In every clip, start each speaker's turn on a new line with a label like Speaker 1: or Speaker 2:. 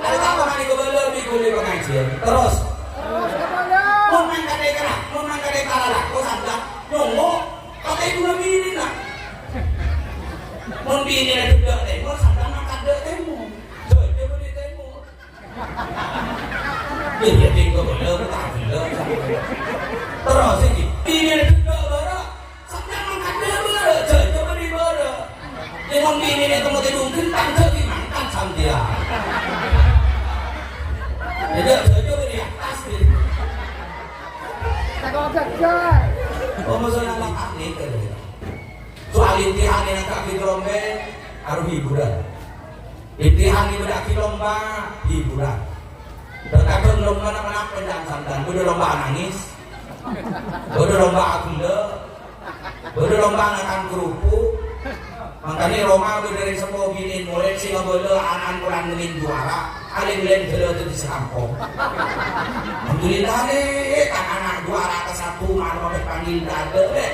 Speaker 1: Ada tak pernah di kebala di kulit pengajian. Terus. Mau mangkat dekara, mau mangkat dekara lah. Kau sadar? Nunggu. Kau kayak dua bini lah. Mau bini lah juga deh. Mau sadar mangkat dek temu. Jadi beli temu. Dia tinggal bela, tak bela. Terus ini. Bini lah juga bela. Sadar mangkat dek bela. Jadi beli bela. Dia mau bini lah temu temu kentang jadi mangkat sama dia. Jadi beli atas ni. Oh masalah langkah ni kan? Soal intihan yang tak ditrombe harus hiburan. Intihan ni berdaki lomba hiburan. Terkadang lomba nak pendang santan, boleh lomba nangis, boleh lomba akunda, boleh lomba nakan kerupuk. Makanya Roma dari semua binin mulai sehingga boleh anak kurang ngelin juara. Aling lain beliau itu di sekampung. Alhamdulillah deh, tak anak juara ke satu malu sampai panggil dada deh.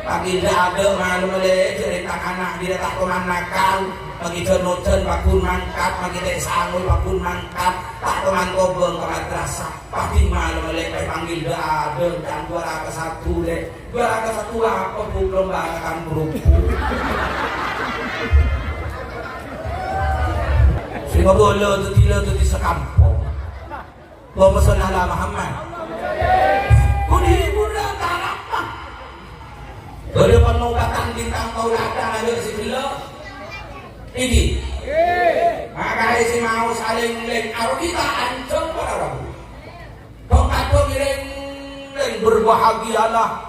Speaker 1: Panggil dada malu deh, cerita anak dia tak pernah nakal. Bagi jen bakun mangkat, bagi teh sangul bakun mangkat. Tak pernah gobeng ke madrasah. Pasti malu deh, panggil dada dan juara ke satu deh. Juara ke satu apa belum bahkan berupuk. Sehingga bola tu tila tu di sekampung. Allahumma salli ala Muhammad. Kuni budak tarap mah. Ada penobatan bintang tauladan ada si tila. Ini. Maka si mau saling leng aru kita ancam pada orang. Kau kata miring berbahagialah.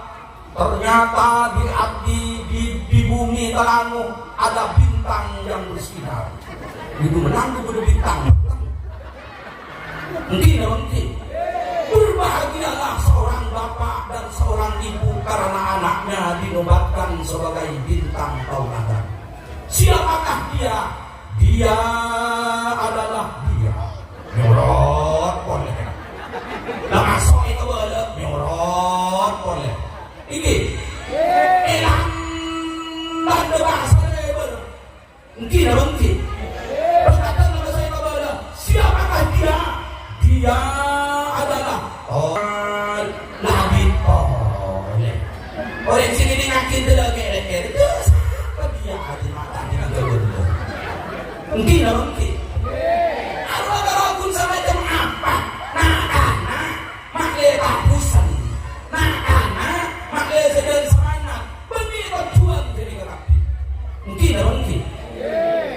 Speaker 1: Ternyata di bumi telanu ada bintang yang bersinar. Itu menangguh pada bintang. Mungkin. Berbahagialah seorang bapak dan seorang ibu karena anaknya dinobatkan sebagai bintang tauladan. Siapakah dia? Dia adalah dia. Nyorot boleh. Langsung itu boleh. Nyorot boleh. Ini. Elang dan bahasa lebar. Mungkin. Siapakah dia? Dia adalah Nabi Oleh. Orang sini ni ngakin tu lagi itu siapa dia? Ada mata di negara dulu. Mungkin. Apa kalau sama macam apa? Nak makle tapusan. Nak makle sedang semangat. Bagi tujuan jadi rapi. Mungkin.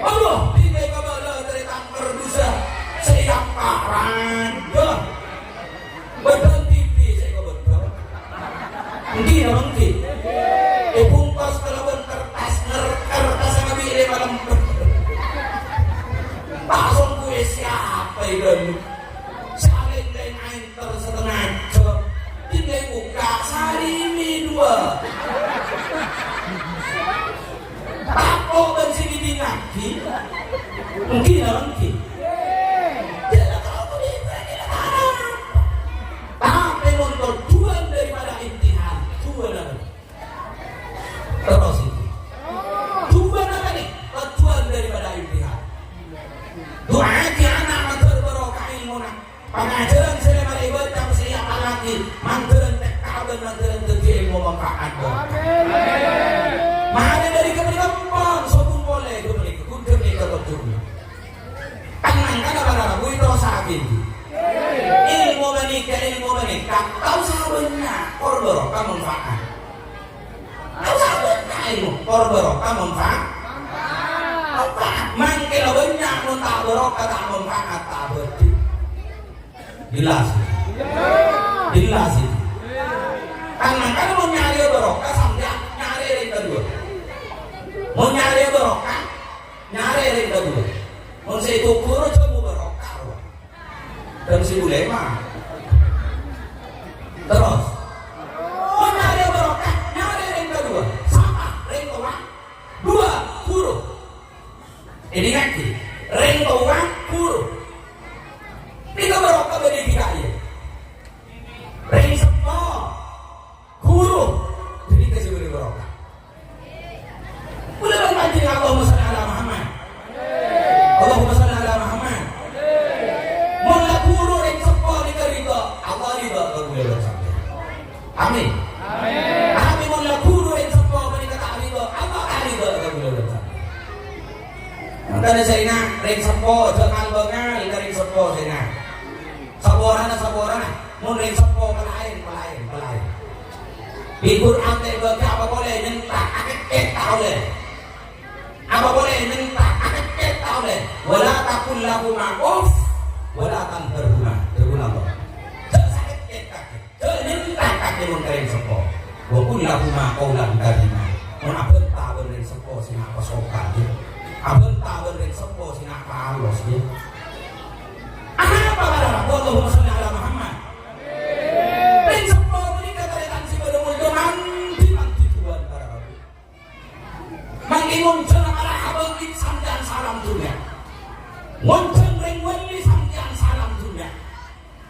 Speaker 1: Allah tinggal kebala dari tangker dosa. Siap paranda betul TV saya kau betul mungkin bungkus kalau kertas yang pilih malam pasang gue siapa itu saling lain enter setengah jam tinggal buka sarimi 2 takut dan sini dinaki mungkin tujuan daripada imtihan terus itu tujuan apa nih? Tujuan daripada imtihan doa di anak mantul barokah ilmu pengajaran selama ibadah siap lagi mantulan tekabel mantulan kerja ilmu manfaat mana dari keberagaman sobung boleh kudu mereka berjumlah tangan apa gue dosa gitu ilmu menikah kau sahabatnya korbarokah manfaat kau sahabatnya ilmu korbarokah manfaat mangkil banyak muntah barokah tak manfaat tak berarti jelas itu kan mau nyari barokah sampai nyari yang kedua mau nyari barokah nyari yang kedua mau saya tukur coba barokah dan si ulema terus nyari barokah nyari ring kedua sama ring kedua 2 huruf ini ngerti ring kedua huruf kita barokah beri hidayah ring semua huruf jadi kasih beri barokah udah banjir Allahumma salli ala Muhammad Allahumma salli ala Muhammad sepo sini. Saborana mun ring sepo pelain. Di Quran teh bagi apa boleh nyentak akek tahu le. Apa boleh nyentak akek tahu le. Wala taqul lahu ma'uf wala tanharhuma. Terguna apa? Sakit kakek. Nyentak kakek mun ring sepo. Wa qul lahu ma'qaulan karima. Mun abeun tabeun ring sepo sing apa sopan. Abeun tabeun ring sepo sing apa halus ye. Apa barang? Allahumma shalli ala Muhammad. Ring sepo menika taretan si pada mulya manti tuan barang. Mangke muncul arah abang di sampean salam dunia. Muncul ring wali sampean salam dunia.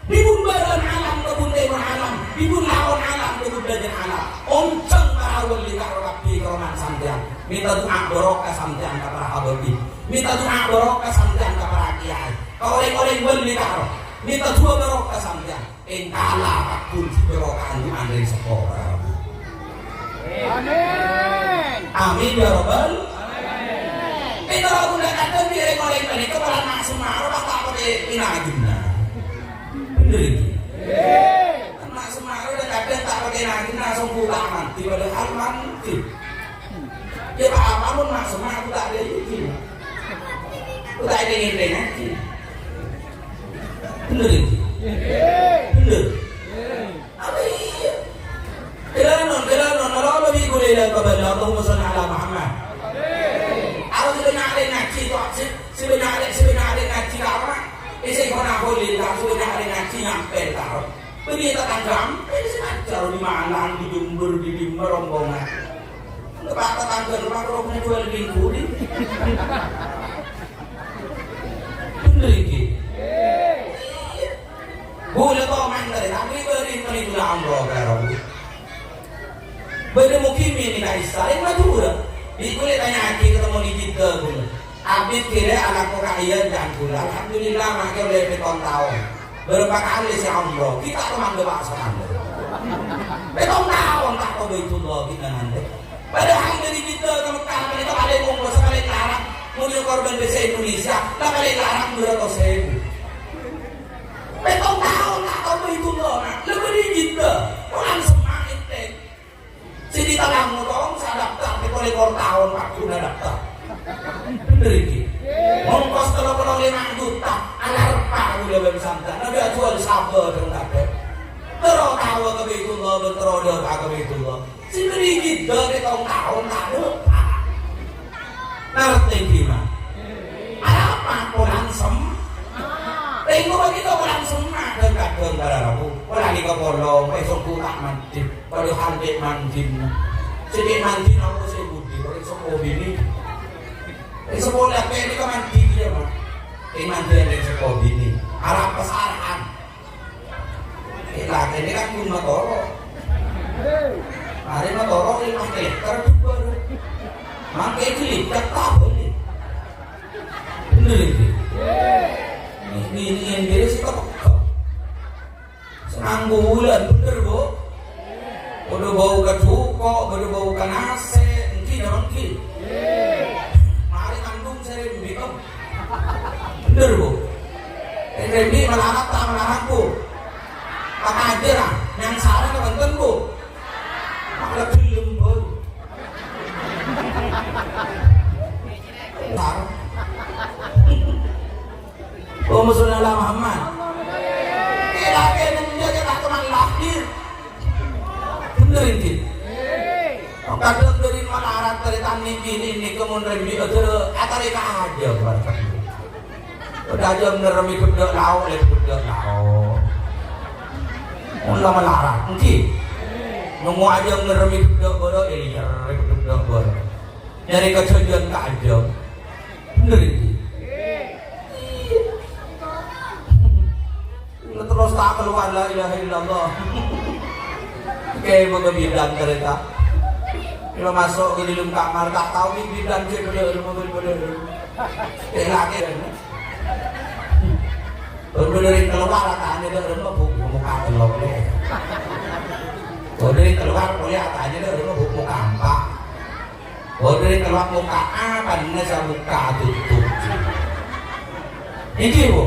Speaker 1: Bibun baran alam kebun dewan alam, bibun lawan alam kebun dajen alam. Muncul para wali karo rabbi kroman sampean. Minta doa barokah sampean ka para habaib. Minta doa barokah sampean ka para kiai. Oleh-oleh wali karo. Minta doa barokah sampean. Engkala kunci barokah di andre sekolah. Amin. Amin ya rabbal alamin. Kita udah ada di oleh ini kepala nak semaro tak pakai inagina. Bener iki. Nak semaro udah ada tak pakai inagina langsung pulang mati pada hal mati. Ya apa pun nak semaro tak ada iki. Udah ada ini nanti. Bener iki. Bener. Apa iya? Kelanon, Allah lebih gulai dan kepada Allahumma shalli ala Muhammad. Harus sebenarnya ngaji tu, sebenarnya ngaji apa? Isi kau nak boleh tak sebenarnya ngaji nyampe tak? Beri tak sampai sebenarnya di Malang, di Jember, di Rombongan. Lepas tetangga rumah rumahnya jual minggu ni. Bener iki. Boleh kau main dari tapi beri pula amroh karo. Beri mungkin ini kaisa yang madura. Di kulit tanya lagi ketemu di kita pun. Abid kira anak kaya dan pula. Alhamdulillah makin lebih tahun. Berapa kali si amroh kita teman bahasa anda. Betul tahun tak tahu itu loh kita nanti. Padahal dari kita kemudian kita kali kumpul sekali larang. Mulia korban desa Indonesia. Tak kali larang 200.000. Betul tahun tak tahu itu loh. Lebih dari kita. Orang semakin tek. Sini tanah mutong saya daftar. Kita oleh tahun waktu sudah daftar. Bener ini. Ongkos 35 juta. Alar pak udah bersantai. Nabi jual sabar dan kabeh. Terus tahu ke Baitullah terus ke Baitullah. Sini kita tahun tak lupa. Ngerti gimana? Apa orang sem? Tengok bagi kita orang semak dan kadang darahku. Orang ni kebolong, esok putak mantin, kalau hantik mantin. Sedih mantin aku saya budi. Orang sekolah ini, sekolah apa ini ke mantin dia mah? Mantin yang sekolah ini, arah pesarahan. Lagi ini kan pun motor. Hari motor 5 meter juga. Makai klip tak boleh. Bener ini. Ini yang dia sih tak. Senang bulan bener bu. Udah bau kecuko, udah bau kanase, mungkin. Mari kandung saya bingung. Bener bu. Rembi melarang tak melarang bu. Tak aja lah. Yang salah kan benten bu. Malah film bu. Salah. Allahumma shalli ala Muhammad. Lagi menjaga tak teman lahir. Bener ini. Kadang dari mana arah dari tani ini kemudian rembi atari aja berkat. Udah aja meneremi kedek lau, kedek lau. Mula melarang, mungkin. Nunggu aja meneremi kedek bodoh, kedek bodoh. Nyari kejadian tak aja. Bener ini. Terus tak keluar la ilaha illallah. Kayak mau bidan kereta. Kalau masuk ke dalam kamar tak tahu ni bidan je pada mobil. Lagi kan. Dari keluar katanya dia rumah buku muka telur ni. Dari keluar boleh katanya dia rumah buku muka empat. Dari keluar muka apa ni saya buka tutup. Ini bu.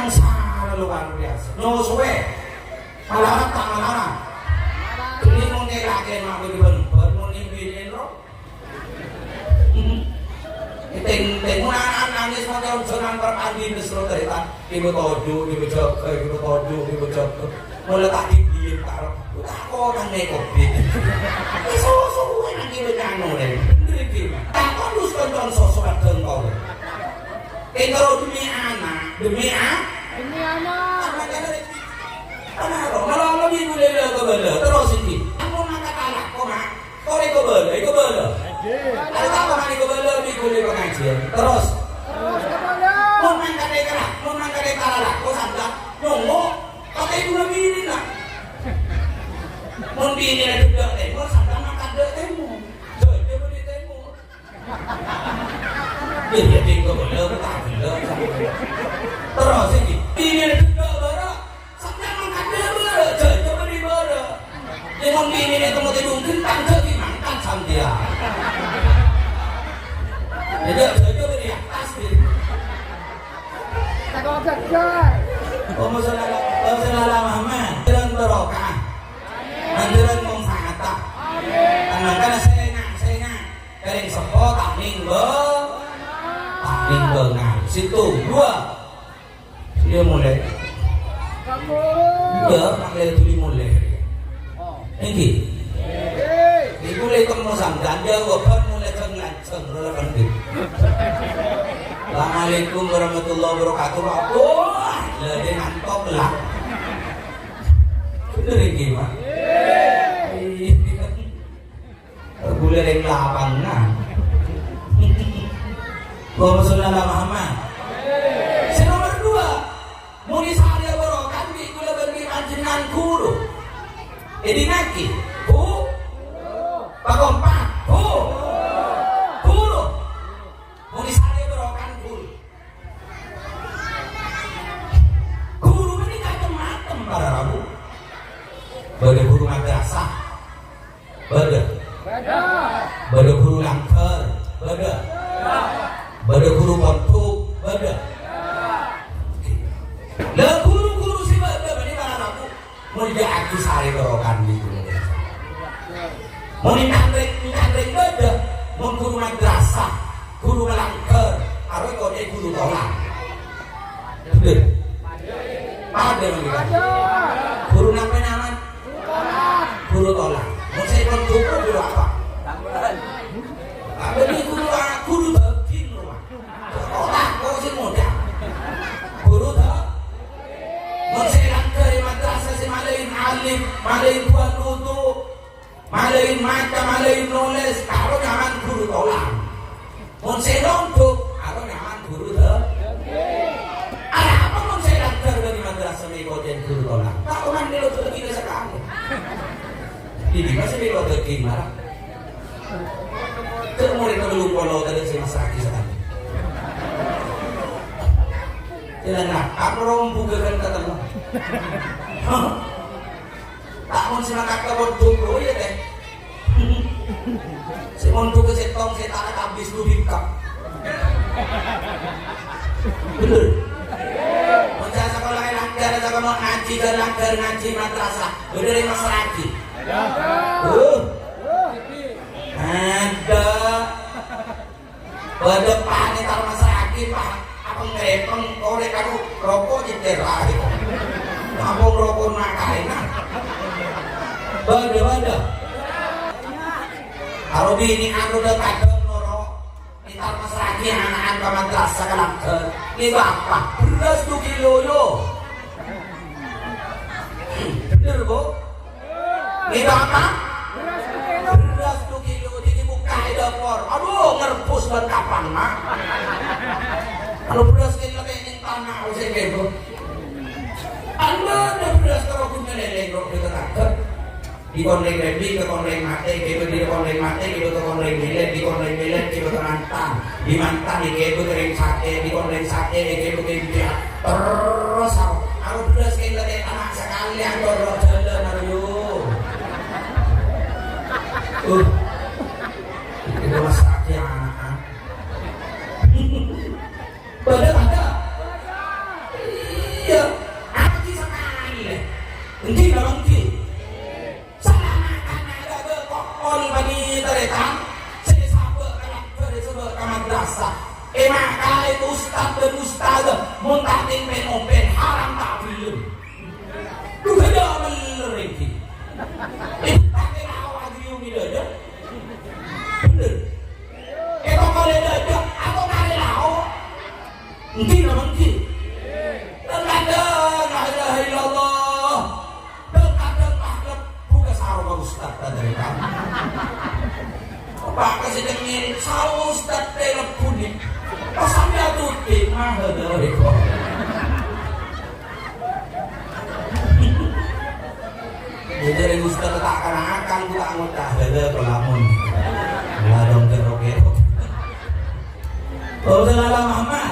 Speaker 1: Mangsa luar biasa. No suwe. Malarang tak malarang. Ini mau ngelake mak di bener mau nimbinin roh. Ting mau anak nangis mau jangan berpandi besro cerita. Ibu toju, ibu jaga, ibu toju, ibu jaga. Mau letak di diem karo. Tak kok kan kopi. Suwe nang ibu nyano deh. Tak kok dus konton sosok adeng kau. Kalau demi anak. Anak malah lebih boleh kebela terus ini. Kamu makan anak kau mak. Kau ni kebela. Kalau tak makan kebela lebih boleh pengajian. Terus kebela. Mau makan dekara lah. Kau sampai nunggu. Kau itu lebih ini lah. Mau bini ada juga deh. Kau sampai makan dek temu. Jadi beli temu. Dia tinggal bela tak bela. Terus ini. Bini ada juga bara. Dengan bini itu mau tidur kentang jadi makan sama dia. Jadi saya beri atas ni. Tak kau kerja. Masalah Muhammad dengan barokah, dengan manfaat. Karena saya ingat, kering sepot tak minggu situ dua. Dia mulai. Ya, maklum tu mulai. Ini. Ibu lagi kamu samdan dia bukan mulai ceng relevan tu. Assalamualaikum warahmatullahi wabarakatuh. Wah, lebih mantap lah. Benar ini mah. Boleh yang lapangan. Allahumma sholli ala Muhammad. Nomor 2. Muni sahaya barokan di kula bagi panjenengan guru. Jadi naki, pakompak, guru, muni sahaya barokan guru. Guru ini macam-macam para rabu. Bada guru madrasah, bada guru langker, bada guru pondok, lah guru si bada bani para rabu. Mau dia aku sehari berokan gitu. Mau nandring beda. Mau guru madrasah, guru melangker, harus kau dia guru tolak. Betul. Ada guru nama. Guru tolak. Mau saya pun guru apa? Beli guru daging rumah. Tolak kau si muda. Guru tak. Mau saya langker di madrasah si malain alim, malain buat wudu, malain maca, malain nulis. Kalau nyaman guru tolak. Mau saya nongkrong, kalau nyaman guru tak. Ada apa mau saya langker di madrasah mengikuti guru tolak? Tak orang dia tu lagi sekali. Ini masih mengikuti gimana? Kemudian kita belum follow dari si masyarakat sekali. Jangan nak rompu kan kata lo. Tak mau silakan ke montuku ya deh. Si montuku setong saya tak habis lu bingkap. Betul. Macam sekolah langgar, sekolah ngaji madrasah. Betul masyarakat. Ada berdepan di taruh masyarakat pak apa ngerepeng korek aku rokok jendela gitu ngapung rokok nakain bada kalau bini aku udah kadang norok di taruh masyarakat anak-anak ke madrasah ke langgar ini apa? Beras 2 kilo yo bener bu? Ini apa? Beras 2 kilo dibuka di dapur. Aduh, ngerebus buat kapan, mak? Kalau beras kilo kayak tanah, usai gitu. Anda ada beras kalau punya leleng, kalau kita takut. Di konreng rebi, ke konreng mate, di konreng mate, ke konreng milet, di konreng milet, ke mantan. Di mantan, di kering sate, di konreng sate, ke dia. Terus, aku beras kilo kayak tanah sekalian, kalau jalan, aduh. Itu masalahnya anak-anak. Pada. tak akan ku tak ngucap lele kelamun. Lah dong kero-kero. Rasulullah Muhammad.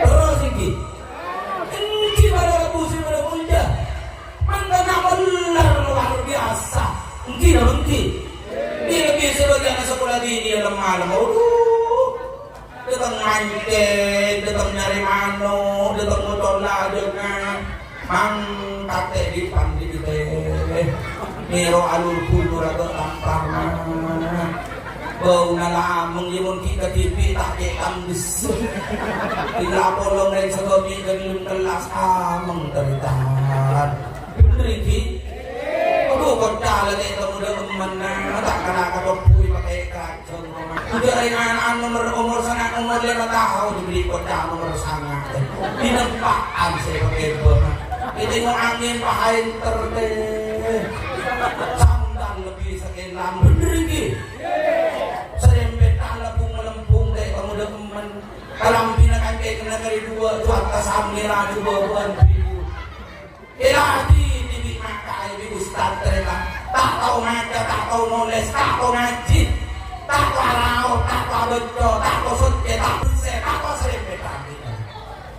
Speaker 1: Terus iki. Iki pada musim pada mulia. Mangga benar luar biasa. Iki dah mengki. Dia lebih sebagian sekolah di dia lemah. Datang mancing, datang nyari mano, datang motor dengan mang kate di pandi teh. Nero alul kudur atau tampar mana. Bau nala mengimun kita TV tak kekam dis. Tidak polong dan segomi gelum kelas ameng teritan. Bener iki. Aduh kocak lagi kamu udah kemana? Tak kena kapoi pakai kacang. Udah ringan umur sangat umur 5 tahun dibeli kocak nomor sangat. Dinempaan saya pakai bola. Itu mau angin pahain terdeh. Samdan lebih sekian bener iki. Kalam pinakan kayak kena kali dua tu atas amira coba buat ribu. Iladi tibi makai ibu ustaz terima. Tak tahu maca, tak tahu nulis, tak tahu ngaji, tak tahu arau, tak tahu bejo, tak tahu suci, tak tahu se, tak tahu serempet lagi.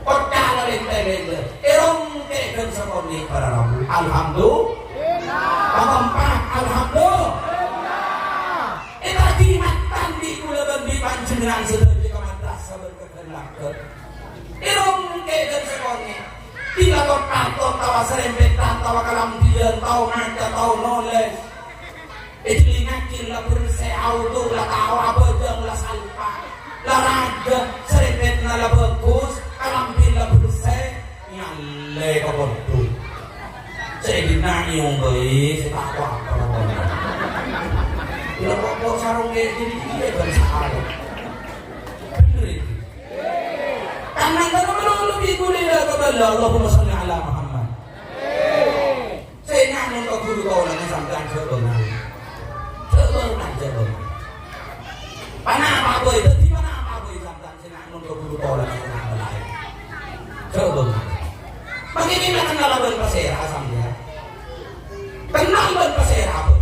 Speaker 1: Kocak lagi terlele. Erong keken sekali para rabu. Alhamdulillah. Keempat, alhamdulillah. Iladi matan di kula bendi panjenengan sedaya. Irong keden sekoni tidak tahu tawa serempetan tawa kalam dia tahu ngaca tahu nulis itu ngaji lah bersih auto lah tahu apa jeng lah salpa lah raga serempet lah bagus kalam dia bersih nyalle kabotu saya dinai yang baik saya tak apa ya kok sarung kayak gini dia bersalah karena kamu lebih kuliah kepada Allahumma salli ala Muhammad. Saya nyanyi untuk guru kau lagi sampai sebenarnya. Mana apa boy? Di mana apa boy sampai saya nyanyi untuk guru kau lagi sampai. Sebenarnya. Bagaimana kenal abang pasera sampai? Kenal abang pasera apa?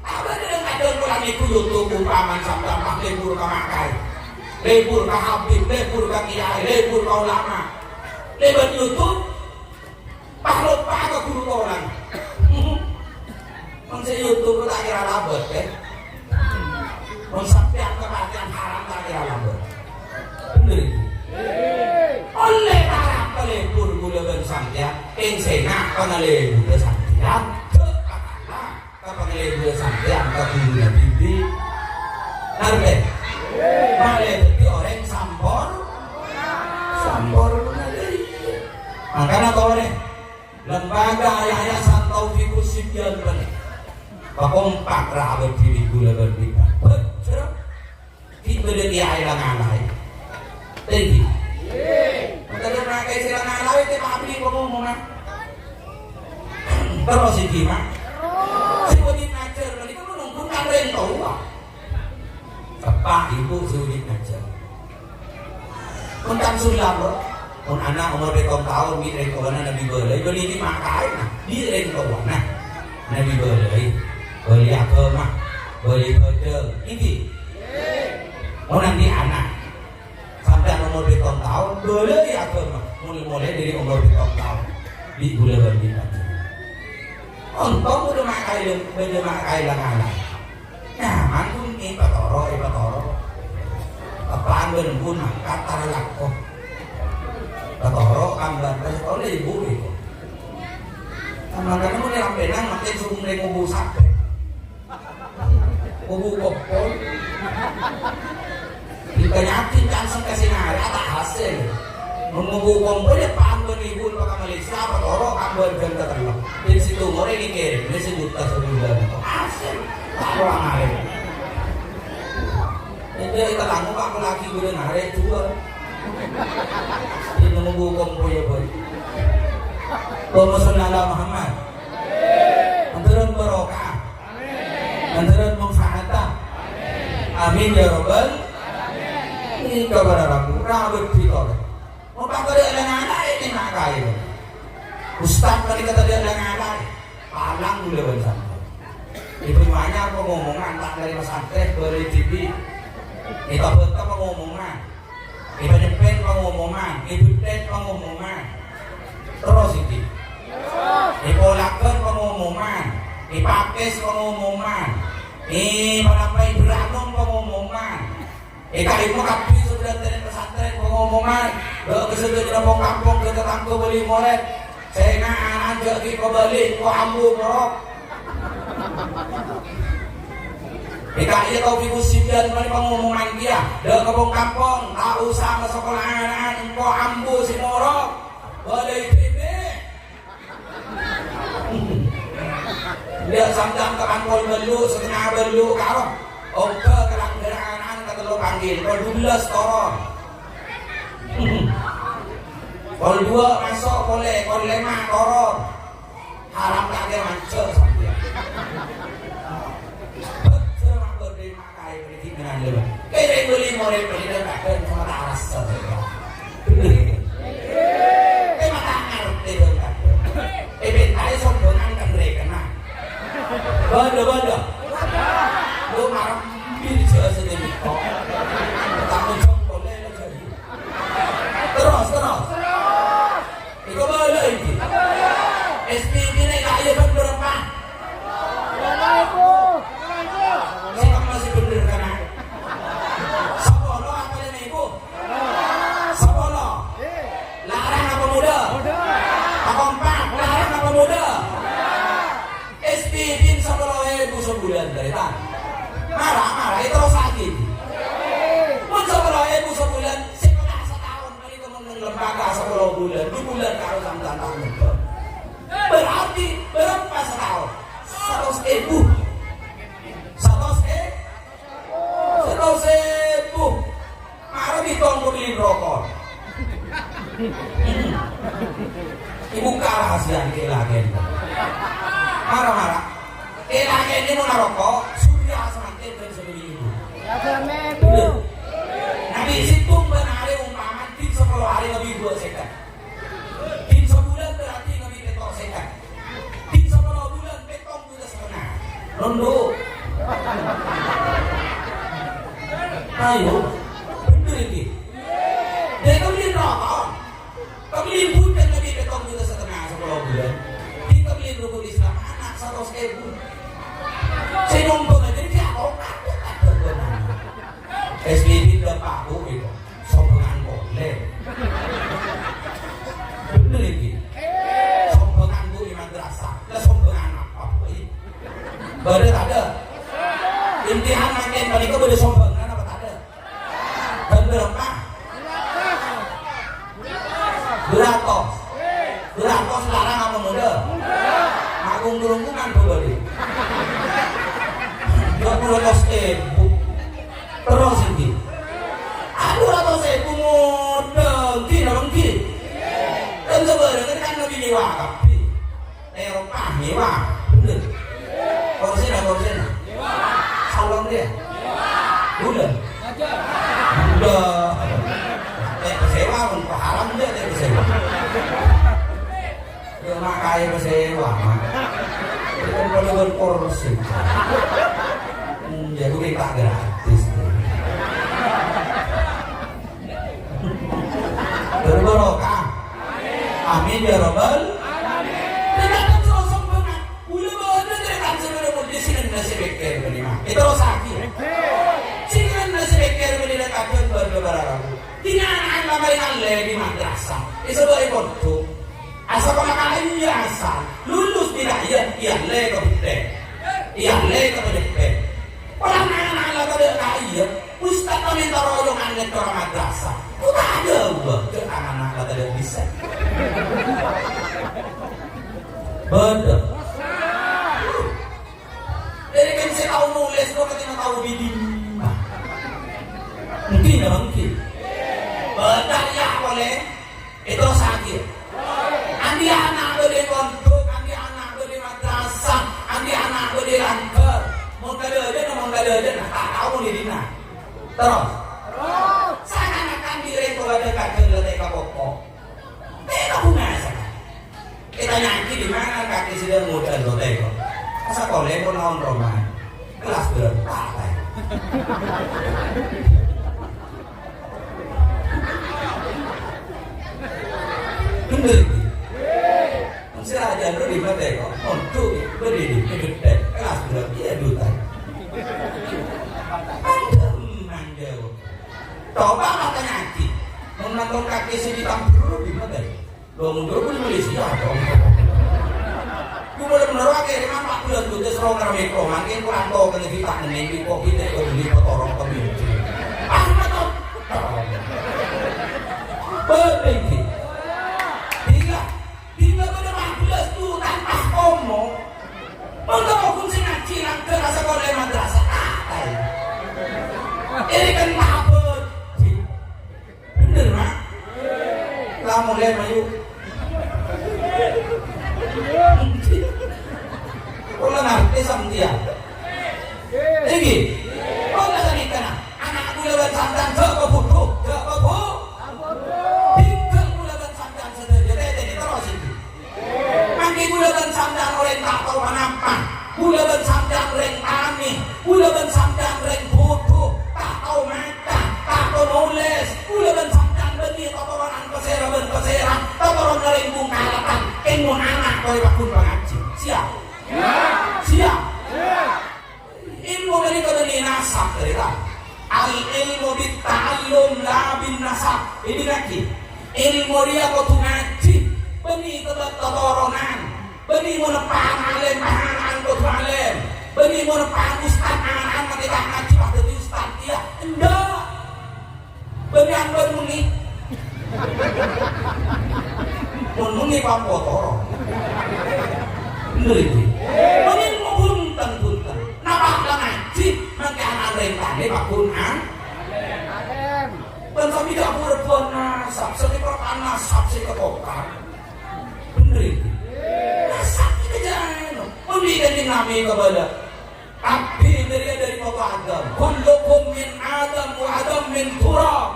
Speaker 1: Apa dengan ada orang ikut YouTube paman sampai pakai guru kamakai. Lebur ke Habib, lebur ke Kiai, lebur ke ulama, lebur YouTube, pak lupa ke guru orang. Mungkin YouTube tak kira labet, sampai ke bagian haram tak kira labet. Bener. Oleh harap ke lebur gula bersampian, engsena pengalebur bersampian, ke pengalebur bersampian ke guru bibi, nanti. Malah jadi orang sambor makanya kau ni lembaga yayasan Taufikus Sibyan benih pakompak rahabat diri gula berlipat betul kita dia ayah ngalai tinggi kita dia pakai silang ngalai kita abdi pengumuman terus si gimana si wajib ngajar nanti kamu nunggu kalian tahu Pak ibu sulit aja. Kontan sulam bro. Kon anak umur 2 tahun di rengkowana Nabi Belai. Beli ini makai di rengkowana Nabi Belai. Beli agama, beli bedel. Ini. Oh nanti anak sampai umur 2 tahun beli agama. Mulai dari umur 2 tahun di bulan berlipat. Untung udah makai lah anak. Nyaman pun ini patoro. Apaan bener-bener kata lakko. Patoro kamban terus oleh ibu itu. Makanya mau dirampenan makin suruh mereka ngubu sate. Ngubu kopol. Dikanyakin langsung kasih nari apa hasil. Ngubu kompol ya paham ibu pakai Malaysia patoro kamban ganda terlalu. Di situ mereka dikirim, ini sejuta sebulan. Hasil. Orang lain. Ini kita langsung aku lagi boleh narik juga. Ini mengukum punya boy. Allahumma sholli ala Muhammad. Antara barokah. Antara manfaatah. Amin ya rabbal. Ini kabar aku. Rabut kita. Mau pakai dia anak ini nak kaya. Ustaz tadi kata dia anak. Palang boleh bersama. Ibu banyak pengomongan tak dari pesantren beri TV. Kita bentuk pengomongan. Ibu nyepet pengomongan, ibu tet pengomongan. Terus ini. Ibu lakukan pengumuman, dipakis pengumuman, menampai beranong pengumuman. Kali mau kapi sudah dari pesantren pengumuman, kesudah jenapong kampung ke tetangga beli moret. Saya ngan aja ki kembali ko ambu borok. Kali tahu ibu sidan beli pengumuman dia, dah kebong kampung, tak usah ke sekolah anak, ko ambu si morok, beli dia samdang ke kampung belu, setengah belu karo. Oke, kelang geraan kata lo panggil, kalau 12 toron. Kalau 2 masuk boleh, kalau 5 toron. Haram tak ada mancel sampai. Betul mak berdiri makai berdiri dengan lebar. Kira beli mulai beli dengan dan sama tak rasa. Beli. Mata ngerti dengan. Bentai sombongan kan mereka nak. Bada. Lu marah bisa sedikit kok. Kamu boleh lah jadi. Terus. Itu boleh ini. SPB ni kaya kan berapa? Saya masih bener kan? Sabolo apa ni ibu? Sabolo. Larang apa muda? Kompak. Larang apa muda? SPB sabolo sebulan dari tan. Marah itu sakit. Pun sebulan sekolah setahun kali teman lembaga 10 bulan, 2 bulan harus sampai tahun. Berarti berapa setahun? 100.000. 100.000. Marah ditong beli rokok. Ibu rahasia kelagen. Marah. Kelagen ini mau rokok. Nabi situng benari umpaman tim 10 hari lebih 2 sekat. Tim sebulan berarti lebih petok sekat. Tim 10 bulan petong juga setengah. Rondo. Ayo, bener ini. Dia beli rokok. Beli bulan lebih petong juga setengah 10 bulan. Kita beli rokok Islam anak 100.000. Saya nombor aja dia otak. SPB udah paku itu, sombongan boleh. Bener ini. Sombongan bu di madrasah, lah sombongan apa ini? Bener ada. Imtihan makin mereka boleh sombongan apa tak ada? Bener apa? Beratos larang apa muda? Agung durungkungan boleh. 20.000. Terus ini. Aduh 100.000 modal, dengki. Dan sebenarnya kan lebih mewah tapi Eropa mewah, bener. Korsen. Salon dia. Udah. Pesewa pun haram dia pesewa. Dia makai pesewa. Itu kan perlu berkorsi. Jadi kita gratis. Berbarokah. Amin ya rabbal alamin. Tidak terus sempurna. Ulah bawa kan sebelum di sini nasi beker bernima. Itu sakit. Sini nasi beker bernima kapan berlebaran. Tidak anak main di madrasah. Itu boleh kontu. Asal kalian biasa lulus tidak iya le ke depan. Orang anak-anak tadi kaya, ustaz minta royongan ke orang madrasah. Kita ada buat ke anak-anak tadi bisa. Betul. Jadi kan saya tahu nulis, kok kita tahu bidik. Mungkin. Betul ya boleh. Itu sakit. Andi anak boleh kontuk, andi anak boleh madrasah, andi anak boleh langgar. Mau kada aja, tak tahu di dina. Terus. Seakan-akan diri itu ada kaki letak ke pokok. Tidak punya. Kita nyanyi di mana kaki sudah mudah lo teko. Masa sekolah pun naon roman kelas berapa bener masih aja lu di mana kok untuk berdiri gede kelas berapa ya duta mandel coba mata ngaji menonton kaki sini tampil di mana dong dulu di Malaysia dong gue bener-bener aja di mana 4 bulan gue serong ngerame kok makin kurang tau kena kita nengi kok kita kok beli kotorong keminci betul berhenti hingga pada 14 tuh tanpa ngomong untuk fungsi ngaji ke rasa sekolah madrasah ini kan apa bener mak kamu lihat mayu kalau ngerti sama dia ini kalau nggak nikah anak bulan santan jauh butuh tinggal bulan santan sederhana ini terus itu mungkin bulan santan orang tak tahu menapa bulan santan orang aneh bulan santan orang butuh tak tahu mata tak tahu nulis bulan santan benih totoran keseran totoran orang bungkalatan ilmu anak kau bakun pengaji siap ilmu dari kau ini nasab dari tak al ilmu bita'allum la bin nasab ini lagi ilmu dia kau tu ngaji benih tetap totoronan benih menepang alim pahanan kau tu alim benih menepang ustaz anak ketika ngaji pada tu ustaz dia enggak benih anggun muni muni pampo torong bener itu benih punten nampak lah ngaji nanti anak rentang ini pak punang dan kami gak berbun nasab sekitar nasab si kekokan bener itu nasab kita jangan muni dari nami kepada tapi dari mata Adam kullukum min Adam wa Adam min turab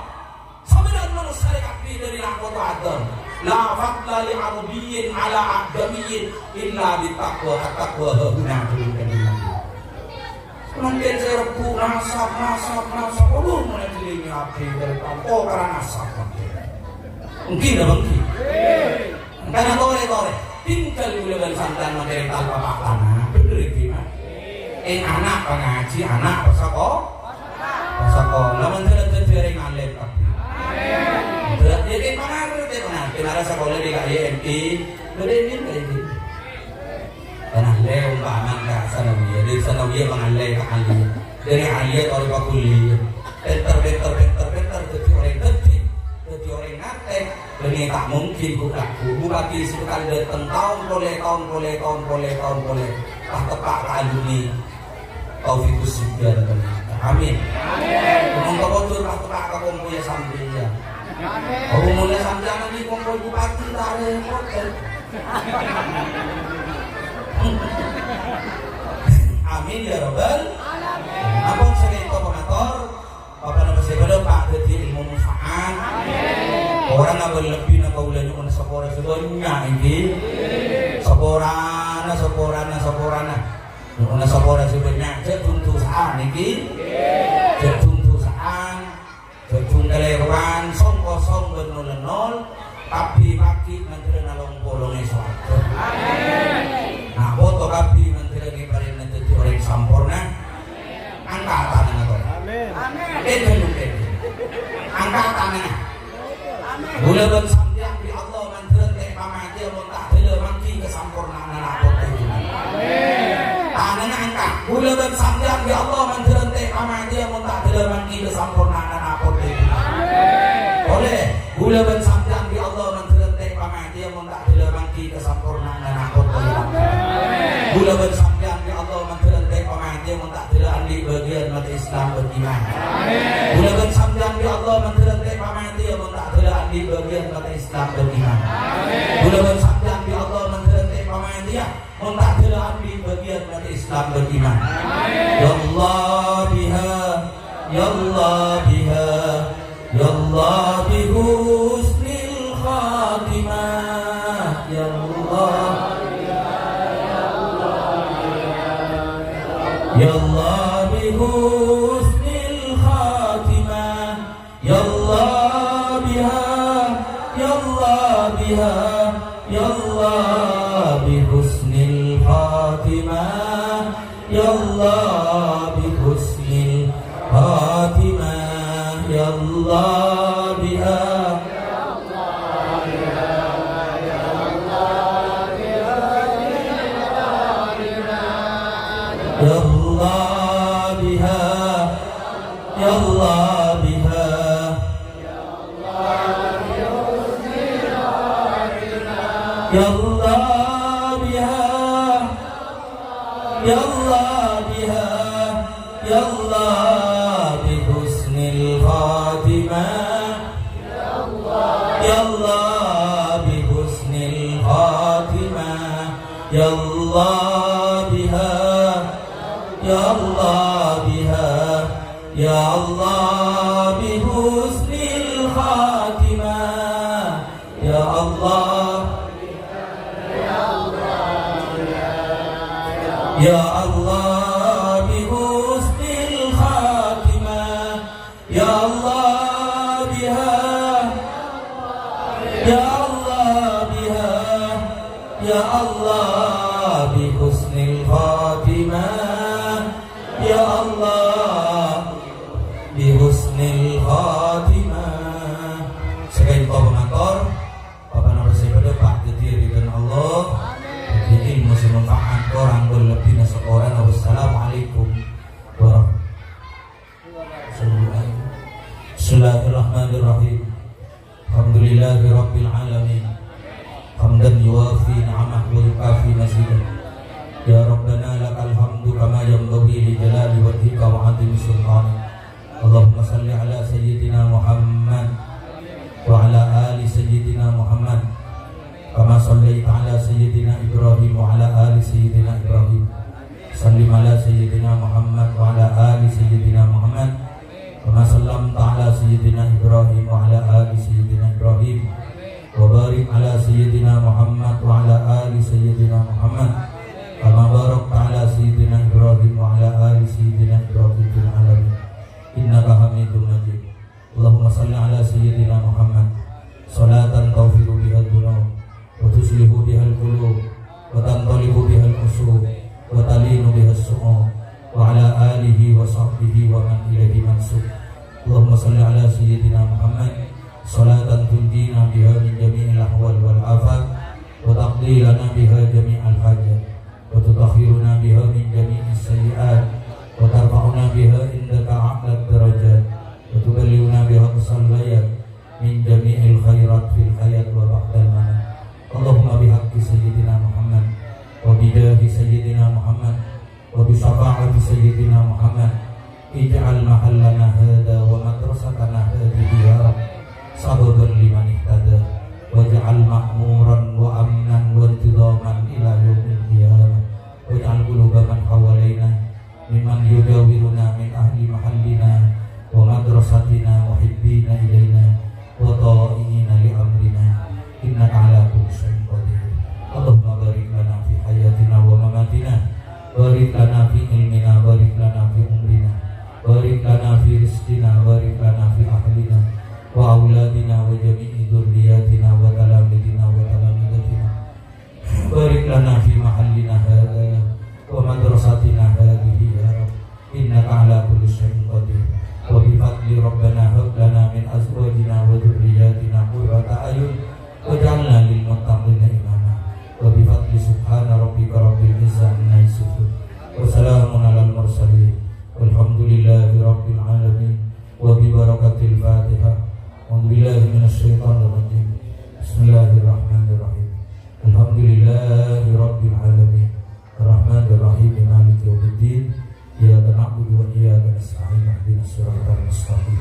Speaker 1: sebenarnya manusia tapi dari mata Adam la fadla li arabiyyin ala adamiyyin illa bitaqwa at-taqwa huna mungkin saya repu nasab belum mulai diri api dari kampung karena nasab mungkin karena tore tinggal bulan santan materi tanpa pakana bener itu anak pengaji anak pasako lawan jalan ngalim tapi jadi pengaruh sekolah di KIMI berenin ini pengalir umpaman ke sanawiyah dari sanawiyah pengalir ke aliyah dari aliyah oleh pak kuliah pinter jadi orang tertib jadi orang ngerti ini tak mungkin guru lagi sekali datang tahun boleh tak tepat kali ini taufikus juga amin untuk bocor tak tepat kau punya sambilnya kalau mulai sambil nanti kumpul bupati tak ada hotel amin ya robbal apa sebagai koordinator apa nama saya Pak jadi ilmu manfaat orang nggak berlebih nak kau lagi mana sepora sebenarnya ini seporana mana sepora sebenarnya jatuh saan ini jatuh saan jatuh keleruan song kosong benol tapi kaki menteri nalong bolongnya suatu nah foto kaki menteri lagi pada nanti orang sampurna angkat tangan atau angkat tangan boleh bersambiang di Allah menteri teh pamati Allah boleh mangki kesampurnaan anak tangan angkat boleh bersambiang di Allah menteri teh pamati Allah boleh mangki kesampurnaan anak boleh boleh bersambiang di Allah menteri teh pamati Allah boleh mangki kesampurnaan anak boleh bersambiang di Allah menteri teh pamati Allah boleh andi bagian mati Islam beriman boleh bersambiang di Allah menteri teh pamati Allah boleh andi bagian mati Islam beriman boleh bersambiang di Allah menteri teh pamati Allah boleh andi bagian mati Islam beriman ya Allah biha ya Allah biha ya Allah bihusnil khatimah ya Allah Ya Allah bihusnil khatimah, Ya Allah biha, Ya Allah biha, Ya Allah bihusnil khatimah, Ya Allah bihusnil khatimah, Ya Allah biha, Ya Allah biha, Ya Allah biha, Ya Allah biha, Ya Allah biha, Ya Allah bihusnil khatimah, Ya Allah bihusnil khatimah, Ya Allah biha, Ya Allah biha, Ya Allah bihusnil khatimah, Ya Allah, Ya Allah bihusnil khatimah, Ya Allah biha, Ya Allah biha, Ya Allah bihusnil khatimah, Ya Allah bihusnil khatimah. Sekali kau mengatur Bapak nomor sepada Pak Diri dan Allah jadi ilmu semanfaat orang berlebih seorang. Wassalamualaikum warahmatullahi wabarakatuh. Bismillahirrahmanirrahim. Alhamdulillahi rabbil alamin, hamdan yuwafi ni'amahu wa yukafi mazidah. Ya Rabbana lakal hamdu kama yanbaghi li jalali wajhika wa 'azimi sultanik. Allahumma salli ala sayyidina Muhammad wa ala ali sayyidina Muhammad kama sallaita ala sayyidina Ibrahim wa ala ali sayyidina Ibrahim. Sallim ala sayyidina Muhammad wa ala ali sayyidina Muhammad kama sallamta ala sayyidina Ibrahim wa ala ali sayyidina Ibrahim. Wa barik ala sayyidina Muhammad wa ala ali sayyidina Muhammad kama barakta ala sayyidina Ibrahim wa ala ali sayyidina Ibrahim fil alamin innaka Hamidum Majid. Allahumma salli ala sayyidina Muhammad salatan tawfiru biha dzunub wa tuslihu biha al-qulub wa tantalibu biha al-qusub wa talinu biha as-su'ub wa ala alihi wa sahbihi wa man ilaihi mansub. Allahumma salli ala sayyidina Muhammad salatan tunjina biha min jami'il ahwal wal afat wa taqdi lana biha jami'al hajat wa tutahhiruna biha min jami'is sayyi'at wa tarfa'una biha indaka a'la darajat wa tuballighuna biha aqsal ghayat min jami'il khairat fil hayat wa ba'dal mamat. Allahumma bihaqqi sayyidina Muhammad wa bijahi sayyidina Muhammad wa bi syafa'ati sayyidina Muhammad ij'al mahallana hadha wa madrasatana hadhihi ya Rabb sababan liman ihtada waj'al ma'muran wa amnan wa intidaman ila yaumil qiyamah waj'al quluba man hawalaina mimman yujawiruna min ahli mahallina wa madrasatina wa hibbina ilaina wa ta'inina li amrina innaka ala kulli syai'in qadir. Allahumma barik lana fi hayatina wa mamatina, barik lana fi ilmina, barik lana fi umrina, barik lana fi rizqina, barik lana fi ahlina wa auladina wa jami'i dzurriyyatina wa talamidina wa talamidatina, barik lana fi mahallina hadha wa madrasatina hadhihi ya Rabb innaka ala kulli syai'in qadir. Wa bi fadli rabbana hab lana min azwajina wa dhurriyyatina qurrata a'yun waj'alna lil muttaqina imama. Wa bi fadli subhana rabbika rabbil izzati amma yasifun wa salamun alal mursalin walhamdulillahi rabbil alamin. Wa bi barakatil Fatihah. A'udzubillahi minasyaitonir rajim. Bismillahirrahmanirrahim. Alhamdulillahi rabbil alamin. Arrahmanir rahim maliki yaumiddin. Iyyaka na'budu wa iyyaka nasta'in ihdinas siratal mustaqim.